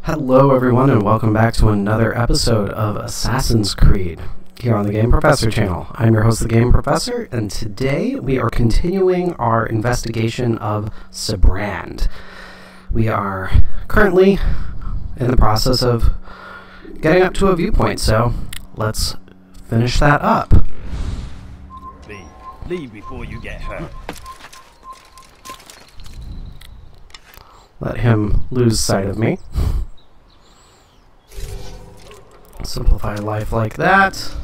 Hello everyone and welcome back to another episode of Assassin's Creed here on the Game Professor channel. I'm your host, the Game Professor, and today we are continuing our investigation of Sibrand. We are currently in the process of getting up to a viewpoint, so let's finish that up. Leave before you get hurt. Let him lose sight of me. Simplify life like that.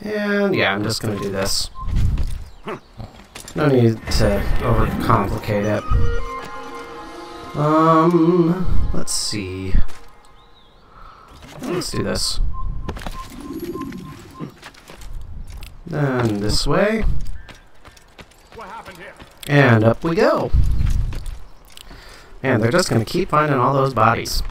And yeah, I'm just gonna do this. No need to overcomplicate it. Let's see. Let's do this. Then this way. And up we go. And they're just gonna keep finding all those bodies.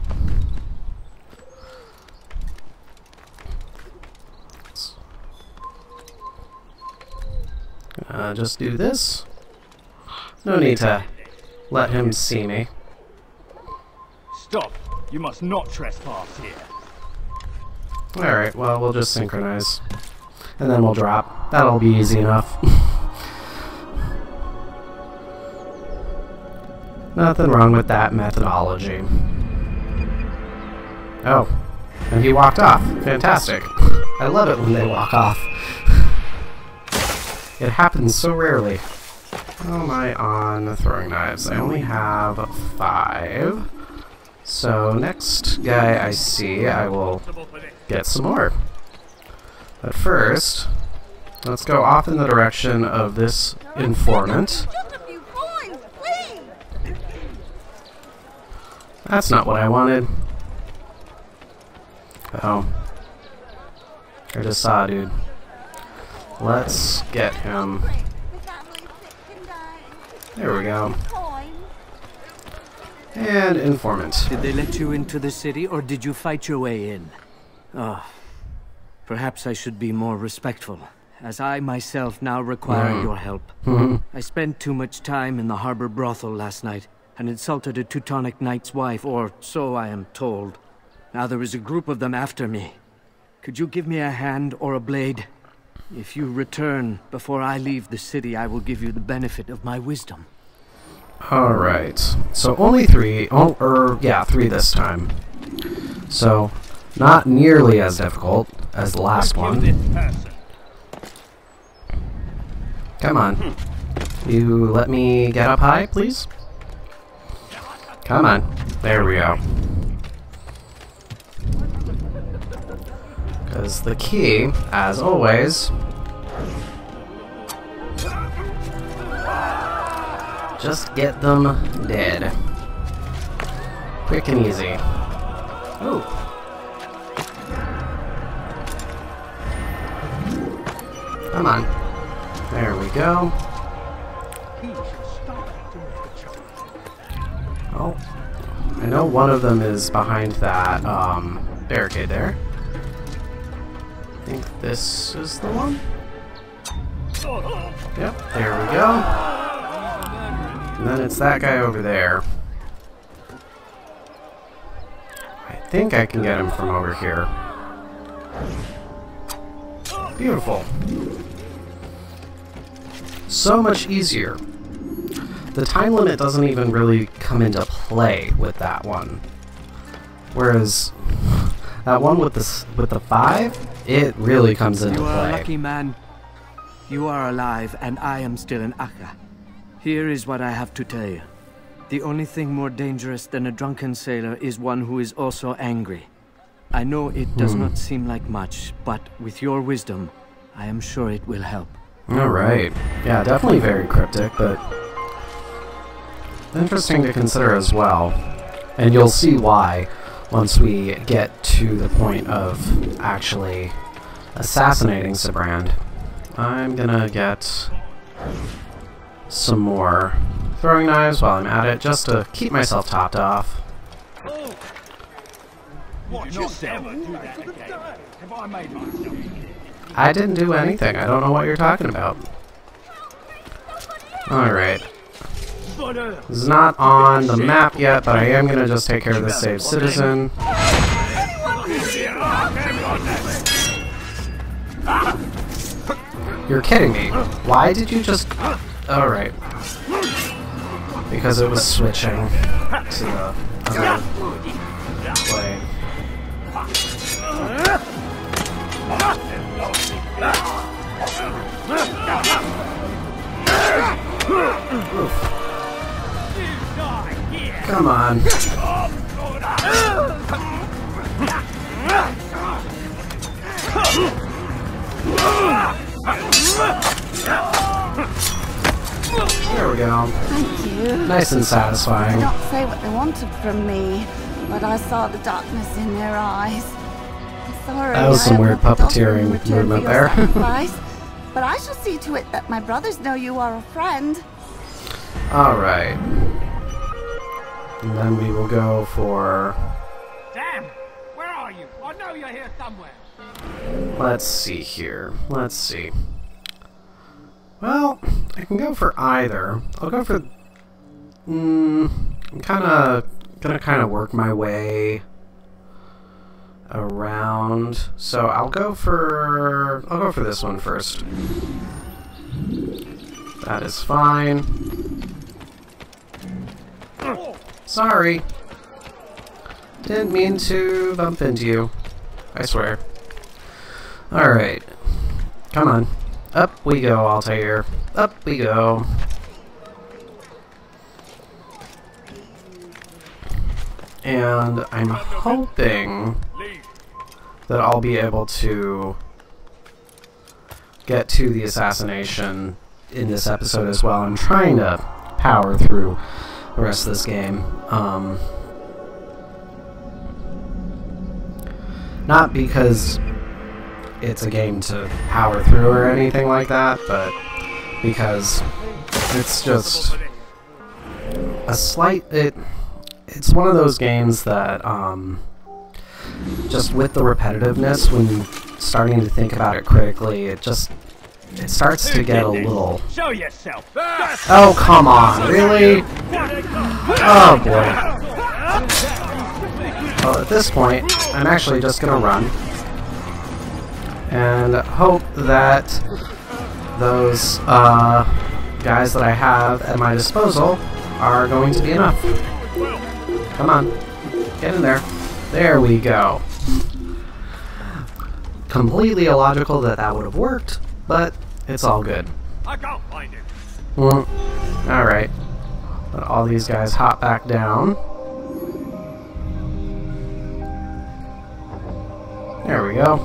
Just do this. No need to let him see me. Stop! You must not trespass here. Alright, well, we'll just synchronize. And then we'll drop. That'll be easy enough. Nothing wrong with that methodology. Oh, and he walked off. Fantastic. I love it when they walk off. It happens so rarely. How am I on throwing knives? I only have 5. So next guy I see, I will get some more. But first, let's go off in the direction of this informant. That's not what I wanted. Oh. I just saw a dude. Let's get him. There we go. And informant. Did they let you into the city, or did you fight your way in? Oh, perhaps I should be more respectful, as I myself now require your help. I spent too much time in the harbor brothel last night, and insulted a Teutonic Knight's wife, or so I am told. Now there is a group of them after me. Could you give me a hand or a blade? If you return before I leave the city, I will give you the benefit of my wisdom. Alright. So only 3. Yeah, 3 this time. So, not nearly as difficult as the last one. Come on. You let me get up high, please? Come on. There we go. Because the key, as always, just get them dead. Quick and easy. Ooh. Come on. There we go. Oh. I know one of them is behind that barricade there. I think this is the one. Yep, there we go. And then it's that guy over there. I think I can get him from over here. Beautiful. So much easier. The time limit doesn't even really come into play with that one. Whereas that one with the 5, it really comes into play. You are a lucky man. You are alive, and I am still in Acre. Here is what I have to tell you. The only thing more dangerous than a drunken sailor is one who is also angry. I know it does not seem like much, but with your wisdom, I am sure it will help. Alright. Yeah, definitely very cryptic, but interesting to consider as well. And you'll see why once we get to the point of actually assassinating Sibrand. I'm gonna get some more throwing knives while I'm at it, just to keep myself topped off. Watch yourself. Have I made myself? I didn't do anything. I don't know what you're talking about. Alright. It's not on the map yet, but I am going to just take care of this saved citizen. You're kidding me. Why did you just... Alright. Because it was switching to the other play. Oof. Come on. There we go. Thank you. Nice and satisfying. Not say what they wanted from me, but I saw the darkness in their eyes. I'm sorry. That was some weird puppeteering movement there. But I shall see to it that my brothers know you are a friend. Alright. And then we will go for... Damn! Where are you? I know you're here somewhere. Let's see here. Let's see. Well, I can go for either. I'll go for... I'm gonna work my way around. So I'll go for this one first. That is fine. Sorry. Didn't mean to bump into you. I swear. Alright. Come on. Up we go, Altair. Up we go. And I'm hoping that I'll be able to get to the assassination in this episode as well. I'm trying to power through the rest of this game. Not because it's a game to power through or anything like that, but because it's just a slight... It's one of those games that, just with the repetitiveness, when starting to think about it critically, it starts to get a little... Show yourself! Oh, come on, really? Oh, boy. Well, at this point, I'm actually just gonna run and hope that those guys that I have at my disposal are going to be enough. Come on, get in there. There we go. Completely illogical that that would have worked, but it's all good. I can't find it. Alright. Let all these guys hop back down. There we go.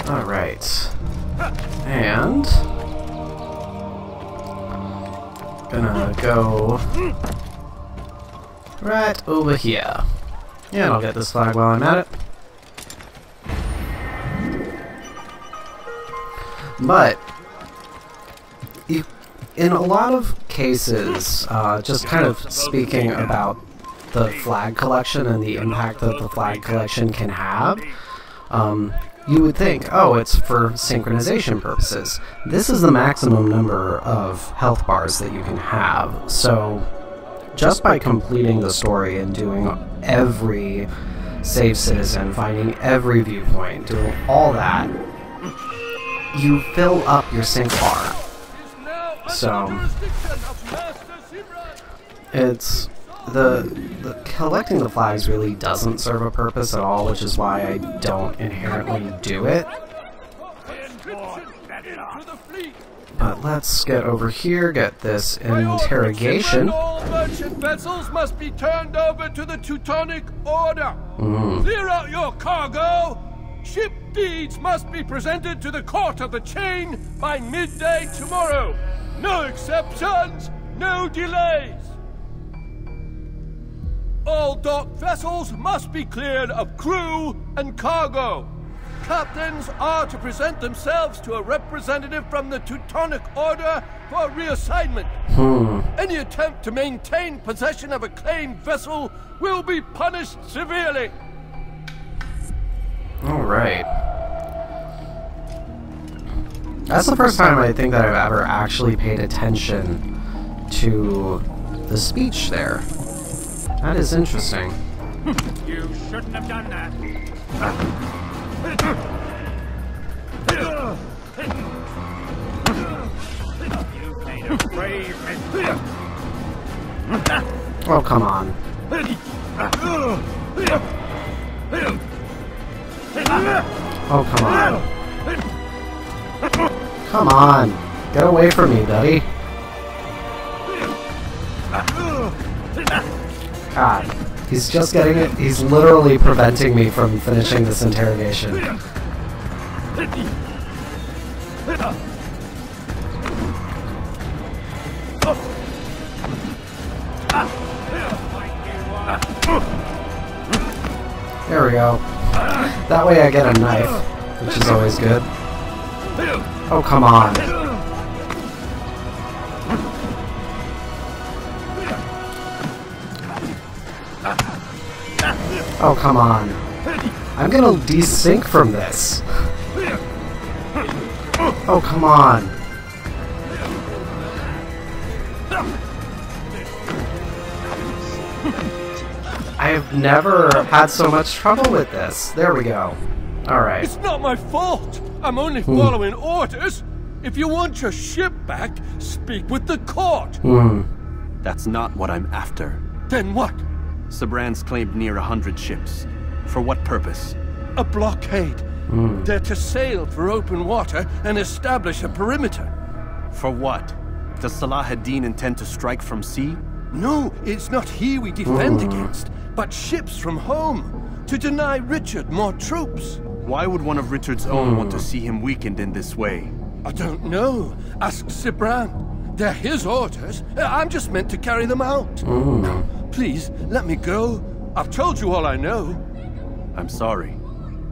Alright. And... gonna go... right over here. And I'll get this flag while I'm at it. But, in a lot of cases, just kind of speaking about the flag collection and the impact that the flag collection can have, you would think, oh, it's for synchronization purposes. This is the maximum number of health bars that you can have, so just by completing the story and doing every save citizen, finding every viewpoint, doing all that, you fill up your sync bar. So it's the collecting the flags really doesn't serve a purpose at all, which is why I don't inherently do it. But let's get over here, get this interrogation. All merchant vessels must be turned over to the Teutonic Order. Clear out your cargo. Ship deeds must be presented to the Court of the Chain by midday tomorrow. No exceptions, no delays. All docked vessels must be cleared of crew and cargo. Captains are to present themselves to a representative from the Teutonic Order for reassignment. Any attempt to maintain possession of a claimed vessel will be punished severely. Alright. That's the first time I think that I've ever actually paid attention to the speech there. That is interesting. You shouldn't have done that. You made a brave mistake. Oh, come on. Oh, come on. Come on. Get away from me, buddy. God. He's just getting it. He's literally preventing me from finishing this interrogation. There we go. That way I get a knife, which is always good. Oh, come on. Oh, come on. I'm gonna desync from this. Oh, come on. I have never had so much trouble with this. There we go. Alright. It's not my fault. I'm only following orders. If you want your ship back, speak with the court. That's not what I'm after. Then what? Sibrand's claimed near 100 ships. For what purpose? A blockade. They're to sail for open water and establish a perimeter. For what? Does Salah ad-Din intend to strike from sea? No, it's not he we defend against, but ships from home, to deny Richard more troops. Why would one of Richard's own want to see him weakened in this way? I don't know. Ask Sibrand. They're his orders. I'm just meant to carry them out. Please, let me go. I've told you all I know. I'm sorry.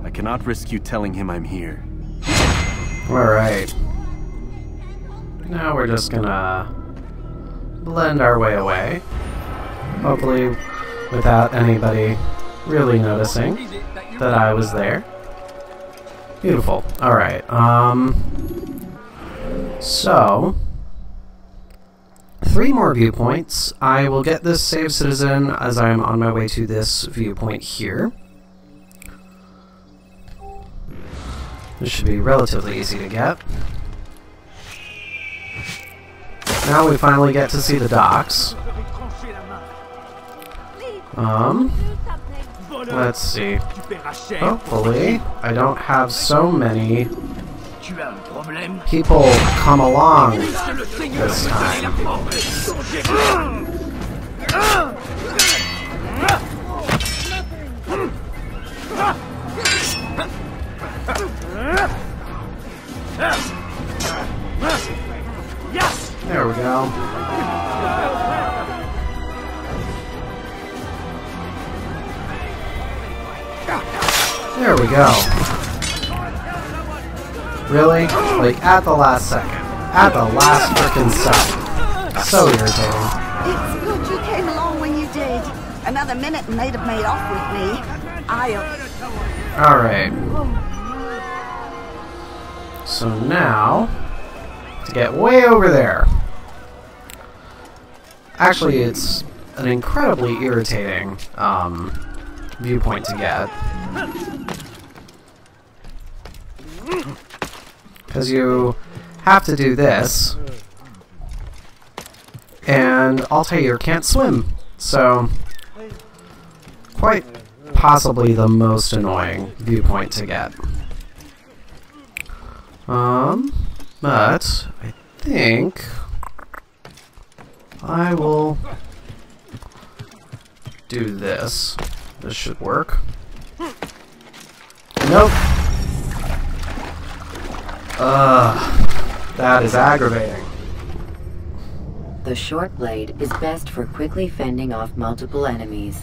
I cannot risk you telling him I'm here. Alright. Now we're just gonna blend our way away. Hopefully without anybody really noticing that I was there. Beautiful. Alright, so 3 more viewpoints. I will get this save citizen as I'm on my way to this viewpoint here. This should be relatively easy to get. Now we finally get to see the docks. Let's see. Hopefully, I don't have so many people come along this time. There we go. There we go. Really? Like, at the last second. At the last frickin' second. So irritating. It's good you came along when you did. Another minute and they'd have made off with me. Alright. So now, to get way over there. Actually, it's an incredibly irritating viewpoint to get. Because you have to do this, and Altair can't swim, so quite possibly the most annoying viewpoint to get. But I think I will do this. This should work. Nope. That is aggravating. The short blade is best for quickly fending off multiple enemies.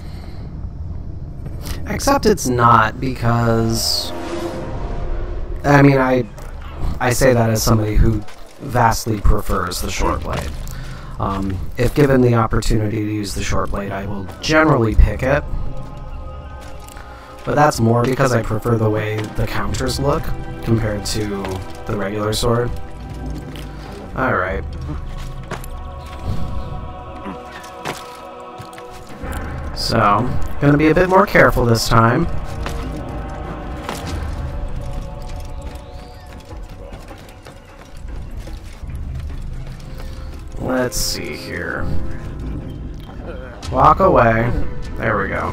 Except it's not, because I mean, I say that as somebody who vastly prefers the short blade. If given the opportunity to use the short blade, I will generally pick it. But that's more because I prefer the way the counters look compared to the regular sword. Alright. So, gonna be a bit more careful this time. Let's see here. Walk away. There we go.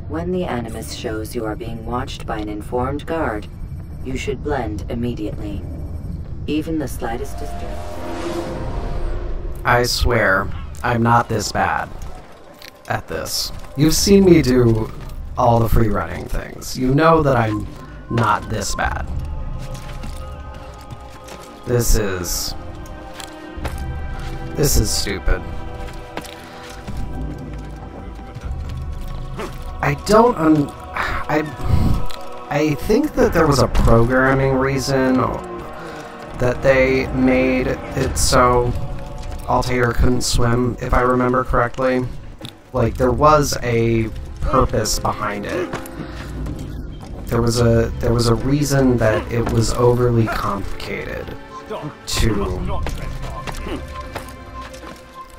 When the Animus shows you are being watched by an informed guard, you should blend immediately. Even the slightest disturbance. I swear, I'm not this bad at this. You've seen me do all the free running things. You know that I'm not this bad. This is stupid. I think that there was a programming reason that they made it so Altair couldn't swim, if I remember correctly. Like, there was a purpose behind it. There was a reason that it was overly complicated to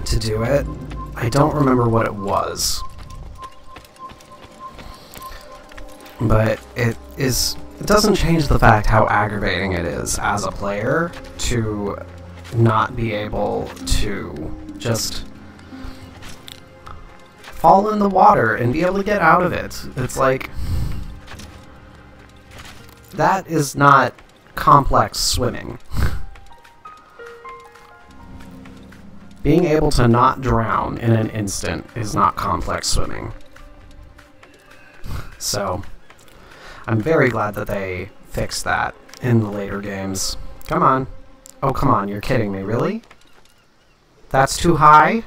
do it. I don't remember what it was. But it doesn't change the fact how aggravating it is as a player to not be able to just fall in the water and be able to get out of it. It's like, that is not complex swimming. Being able to not drown in an instant is not complex swimming. So, I'm very glad that they fixed that in the later games. Come on. Oh, come on, you're kidding me, really? That's too high?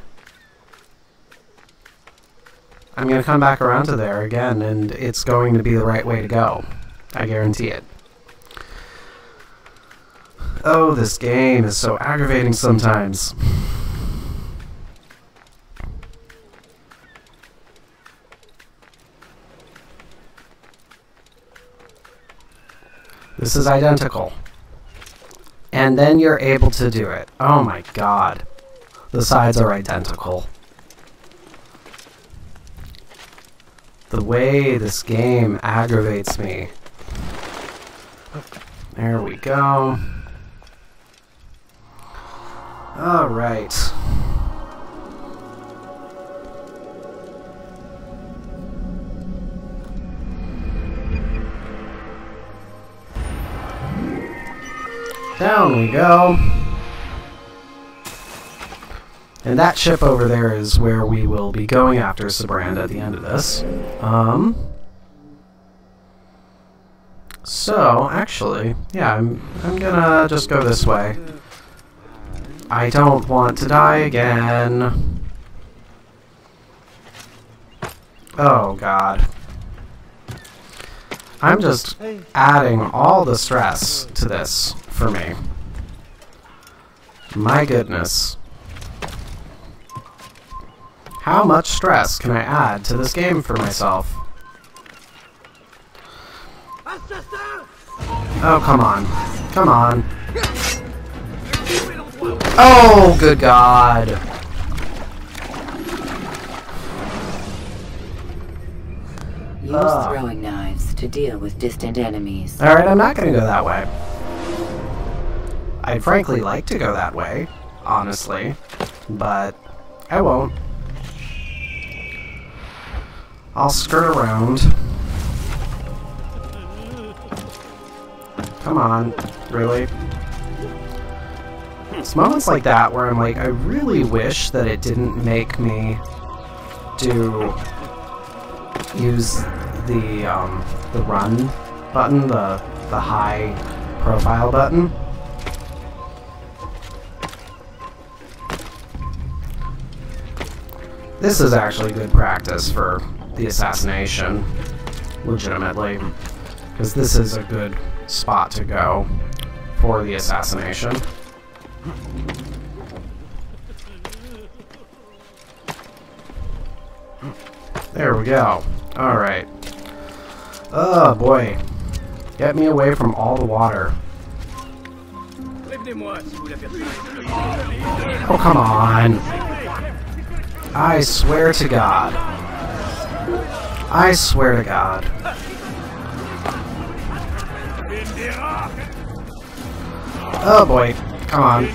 I'm going to come back around to there again, and it's going to be the right way to go. I guarantee it. Oh, this game is so aggravating sometimes. This is identical. And then you're able to do it. Oh my god. The sides are identical. The way this game aggravates me. There we go. Alright. Down we go. And that ship over there is where we will be going after Sibrand at the end of this. So, actually, yeah, I'm gonna just go this way. I don't want to die again. Oh, God. I'm just adding all the stress to this for me. My goodness. How much stress can I add to this game for myself? Oh, come on. Come on. Oh, good God. Use throwing knives to deal with distant enemies. Alright, I'm not going to go that way. I'd frankly like to go that way, honestly, but I won't. I'll skirt around. Come on, really? It's moments like that where I'm like, I really wish that it didn't make me use the run button, the high profile button. This is actually good practice for the assassination, legitimately, because this is a good spot to go for the assassination. There we go. Alright. Oh boy. Get me away from all the water. Oh, come on. I swear to God. I swear to God. Oh boy. Come on.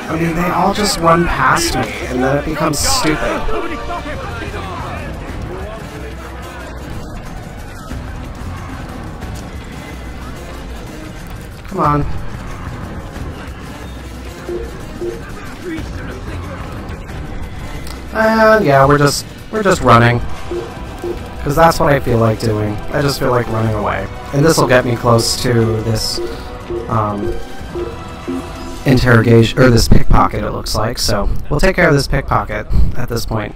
I mean, they all just run past me, and then it becomes stupid. Come on. And yeah, we're just running. Because that's what I feel like doing. I just feel like running away. And this will get me close to this interrogation, or this pickpocket it looks like, so we'll take care of this pickpocket at this point.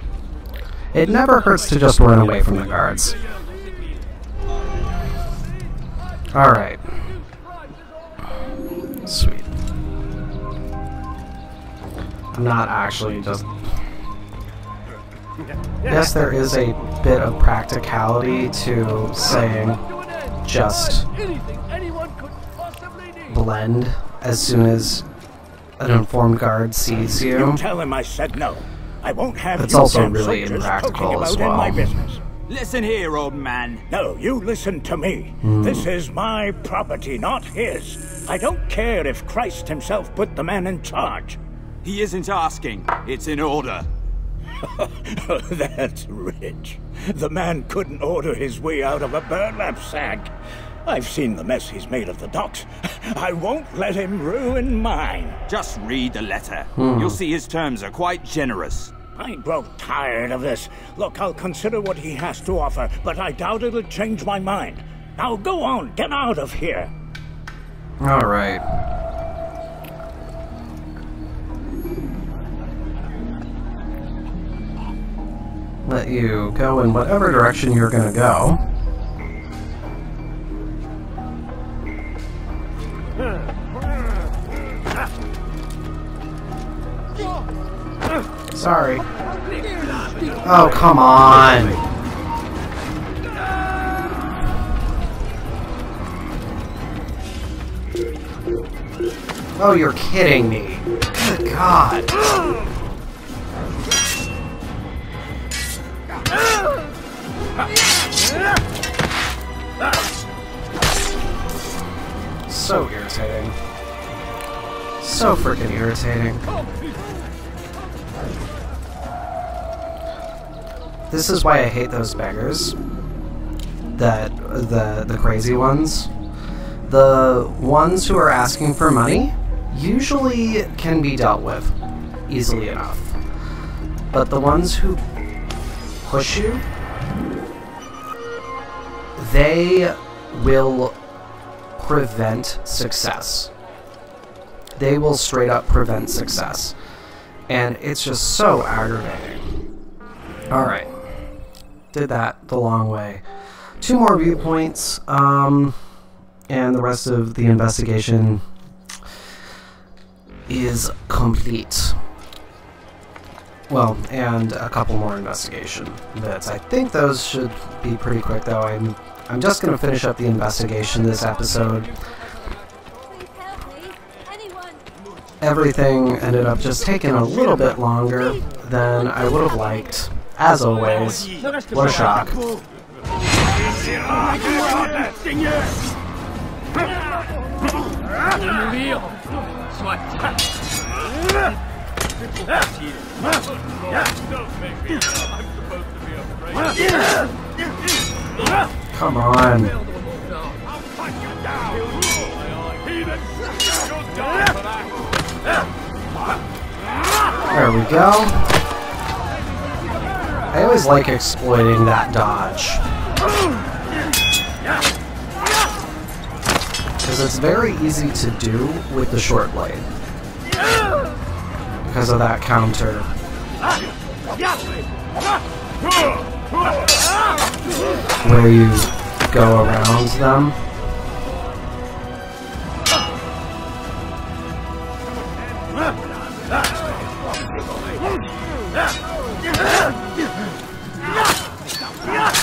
It never hurts to just run away from the guards. Alright. Sweet. I'm not actually just... Yes, there is a bit of practicality to saying just blend as soon as an informed guard sees you. You tell him I said no. I won't have It's you also damn really soldiers impractical poking as about in my well. business. Listen here, old man. No, you listen to me. This is my property, not his. I don't care if Christ himself put the man in charge. He isn't asking. It's in order. That's rich. The man couldn't order his way out of a burlap sack. I've seen the mess he's made of the docks. I won't let him ruin mine. Just read the letter. You'll see his terms are quite generous. I grow tired of this. Look, I'll consider what he has to offer, but I doubt it'll change my mind. Now go on, get out of here. Alright. Let you go in whatever direction you're gonna go. Sorry. Oh, come on. Oh, you're kidding me. Good God. So irritating. So freaking irritating. This is why I hate those beggars. The crazy ones. The ones who are asking for money usually can be dealt with easily enough. But the ones who push you, they will prevent success. They will straight up prevent success. And it's just so aggravating. Alright. Did that the long way. 2 more viewpoints, and the rest of the investigation is complete. Well, and a couple more investigation bits. I think those should be pretty quick, though. I'm just going to finish up the investigation this episode. Everything ended up just taking a little bit longer than I would have liked. As always, what a shock. Come on. There we go. I always like exploiting that dodge. Because it's very easy to do with the short blade. Because of that counter. Where you go around them.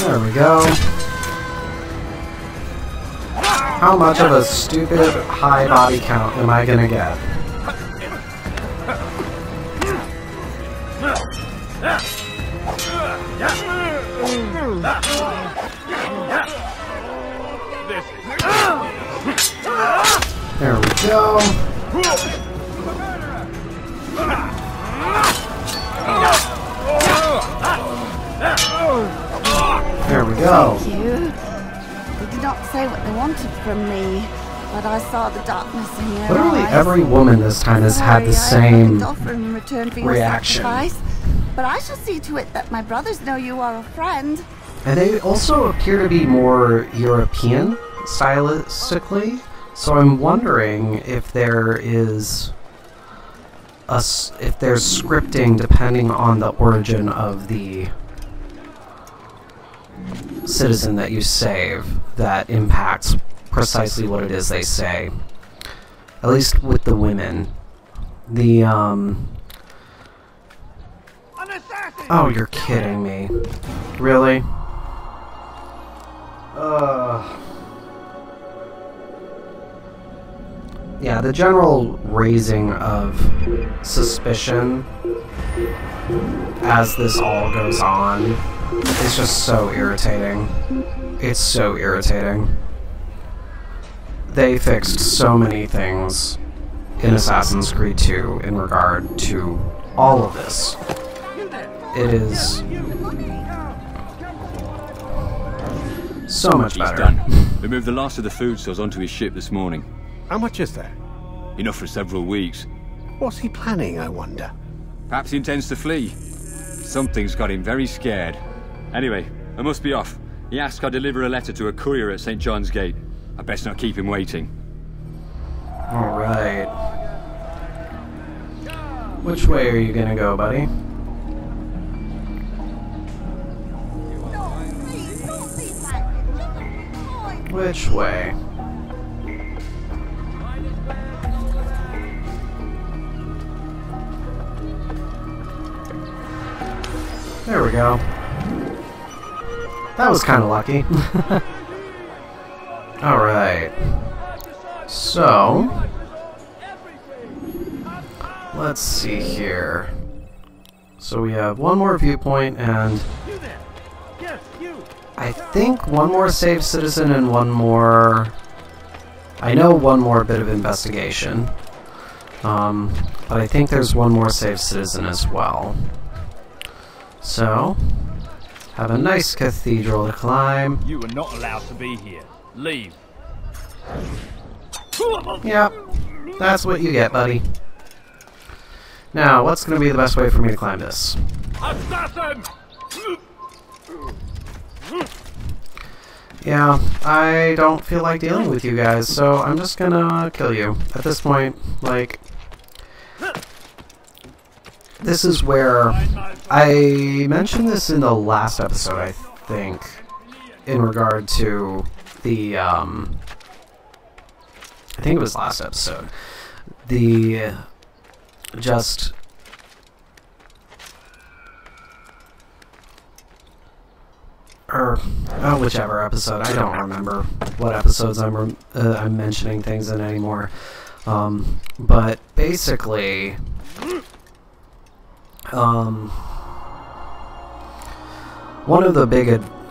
There we go. How much of a stupid high body count am I gonna get? There we go. There we go. Thank you. They did not say what they wanted from me, but I saw the darkness in their Literally eyes. every woman this time has had the same In return for your reaction. sacrifice, but I shall see to it that my brothers know you are a friend. And they also appear to be more European stylistically, so I'm wondering if there is if there's scripting depending on the origin of the citizen that you save that impacts precisely what it is they say. At least with the women. The Oh, you're kidding me. Really? Yeah, the general raising of suspicion as this all goes on is just so irritating. It's so irritating. They fixed so many things in Assassin's Creed 2 in regard to all of this. It is so much better. He's done. We moved the last of the food stores onto his ship this morning. How much is there? Enough for several weeks. What's he planning, I wonder? Perhaps he intends to flee. Something's got him very scared. Anyway, I must be off. He asked I deliver a letter to a courier at St. John's Gate. I best not keep him waiting. Alright. Which way are you gonna go, buddy? Which way? There we go. That was kind of lucky. Alright. So, let's see here. So we have one more viewpoint and I think one more saved citizen and one more... I know one more bit of investigation. But I think there's one more saved citizen as well. So, have a nice cathedral to climb. You are not allowed to be here. Leave. Yep, that's what you get, buddy. Now, what's going to be the best way for me to climb this? Assassin! Yeah, I don't feel like dealing with you guys, so I'm just gonna kill you. At this point, like... This is where... I mentioned this in the last episode, I think, in regard to the, I think it was last episode. The... just... or whichever episode. I don't remember what episodes I'm mentioning things in anymore. But basically, one of the big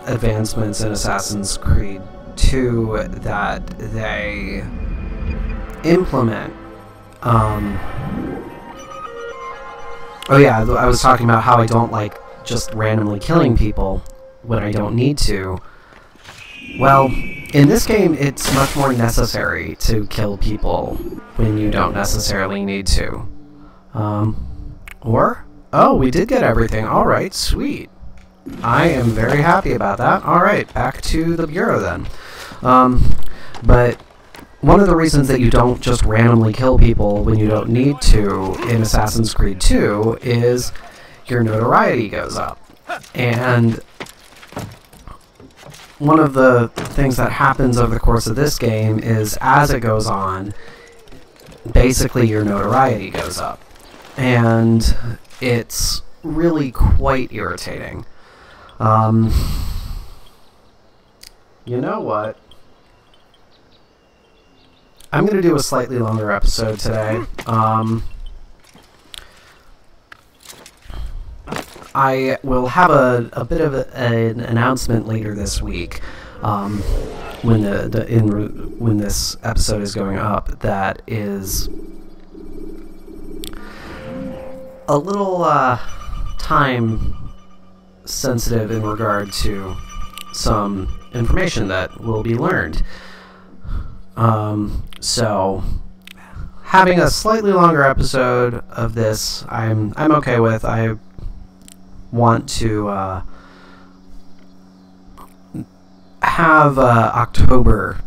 advancements in Assassin's Creed 2 that they implement. Oh yeah, I was talking about how I don't like just randomly killing people when I don't need to. Well, in this game, it's much more necessary to kill people when you don't necessarily need to. Oh, we did get everything. Alright, sweet. I am very happy about that. Alright, back to the Bureau then. But one of the reasons that you don't just randomly kill people when you don't need to in Assassin's Creed 2 is your notoriety goes up. And one of the things that happens over the course of this game is, as it goes on, basically your notoriety goes up. And it's really quite irritating. You know what? I'm going to do a slightly longer episode today. I will have a bit of an announcement later this week, when when this episode is going up, that is a little time sensitive in regard to some information that will be learned. So having a slightly longer episode of this, I'm okay with. I want to have October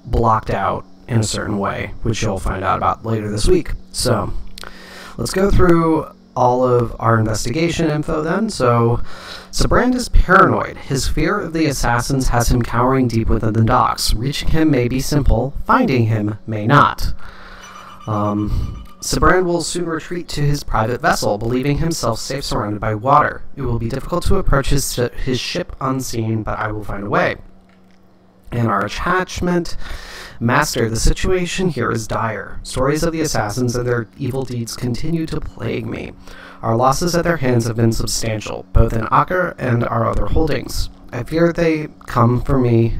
blocked out in a certain way, which you'll find out about later this week. So let's go through all of our investigation info then. So Sibrand is paranoid. His fear of the assassins has him cowering deep within the docks. Reaching him may be simple, finding him may not. Sibrand will soon retreat to his private vessel, believing himself safe surrounded by water. It will be difficult to approach his ship unseen, but I will find a way. And our attachment: Master, the situation here is dire. Stories of the assassins and their evil deeds continue to plague me. Our losses at their hands have been substantial, both in Acre and our other holdings. I fear they come for me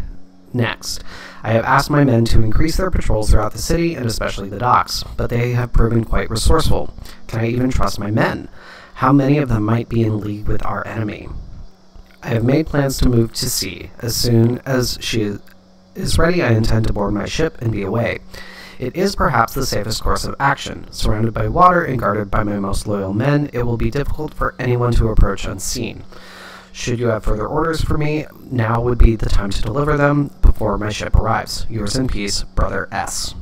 next. I have asked my men to increase their patrols throughout the city, and especially the docks, but they have proven quite resourceful. Can I even trust my men? How many of them might be in league with our enemy? I have made plans to move to sea. As soon as she is ready, I intend to board my ship and be away. It is perhaps the safest course of action. Surrounded by water and guarded by my most loyal men, it will be difficult for anyone to approach unseen. Should you have further orders for me, now would be the time to deliver them before my ship arrives. Yours in peace, Brother S.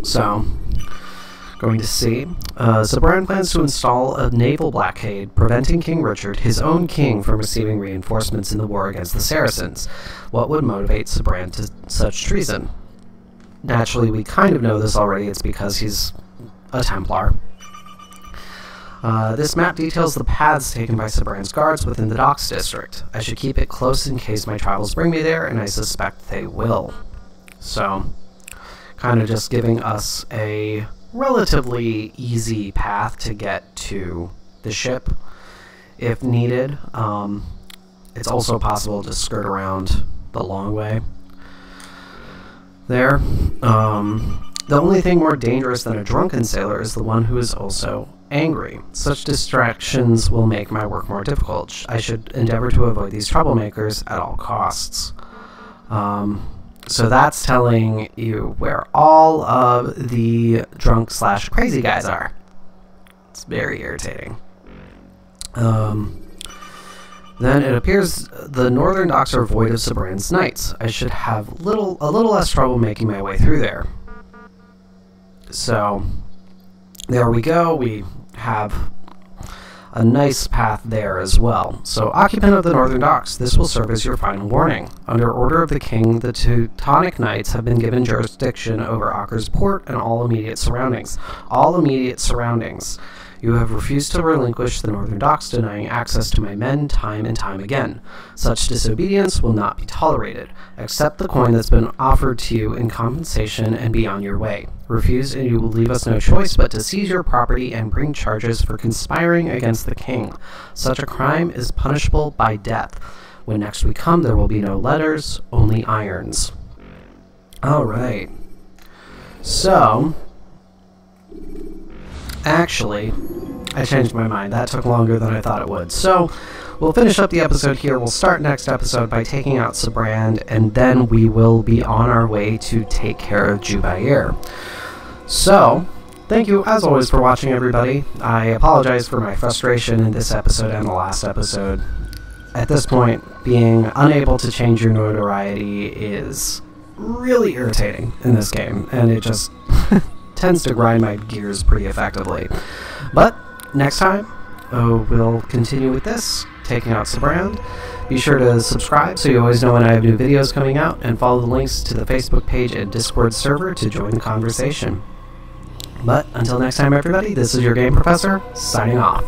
So, going to see. Sibrand plans to install a naval blockade, preventing King Richard, his own king, from receiving reinforcements in the war against the Saracens. What would motivate Sibrand to such treason? Naturally, we kind of know this already. It's because he's a Templar. This map details the paths taken by Sibrand's guards within the docks district. I should keep it close in case my travels bring me there, and I suspect they will. So, kind of just giving us a relatively easy path to get to the ship if needed. It's also possible to skirt around the long way there. The only thing more dangerous than a drunken sailor is the one who is also angry. Such distractions will make my work more difficult. I should endeavor to avoid these troublemakers at all costs. So that's telling you where all of the drunk/crazy guys are. It's very irritating. Then it appears the northern docks are void of Sibrand's knights. I should have a little less trouble making my way through there. So there we go. We have a nice path there as well. So, occupant of the northern docks, this will serve as your final warning. Under order of the king, the Teutonic Knights have been given jurisdiction over Acre's port and all immediate surroundings. All immediate surroundings. You have refused to relinquish the northern docks, denying access to my men time and time again. Such disobedience will not be tolerated. Accept the coin that's been offered to you in compensation and be on your way. Refuse and you will leave us no choice but to seize your property and bring charges for conspiring against the king. Such a crime is punishable by death. When next we come, there will be no letters, only irons. Alright. So, actually, I changed my mind. That took longer than I thought it would. So, we'll finish up the episode here. We'll start next episode by taking out Sibrand, and then we will be on our way to take care of Jubair. So, thank you, as always, for watching, everybody. I apologize for my frustration in this episode and the last episode. At this point, being unable to change your notoriety is really irritating in this game, and it just tends to grind my gears pretty effectively. But next time, we'll continue with this, taking out Sibrand. Be sure to subscribe so you always know when I have new videos coming out, and follow the links to the Facebook page and Discord server to join the conversation. But until next time, everybody, this is your Game Professor, signing off.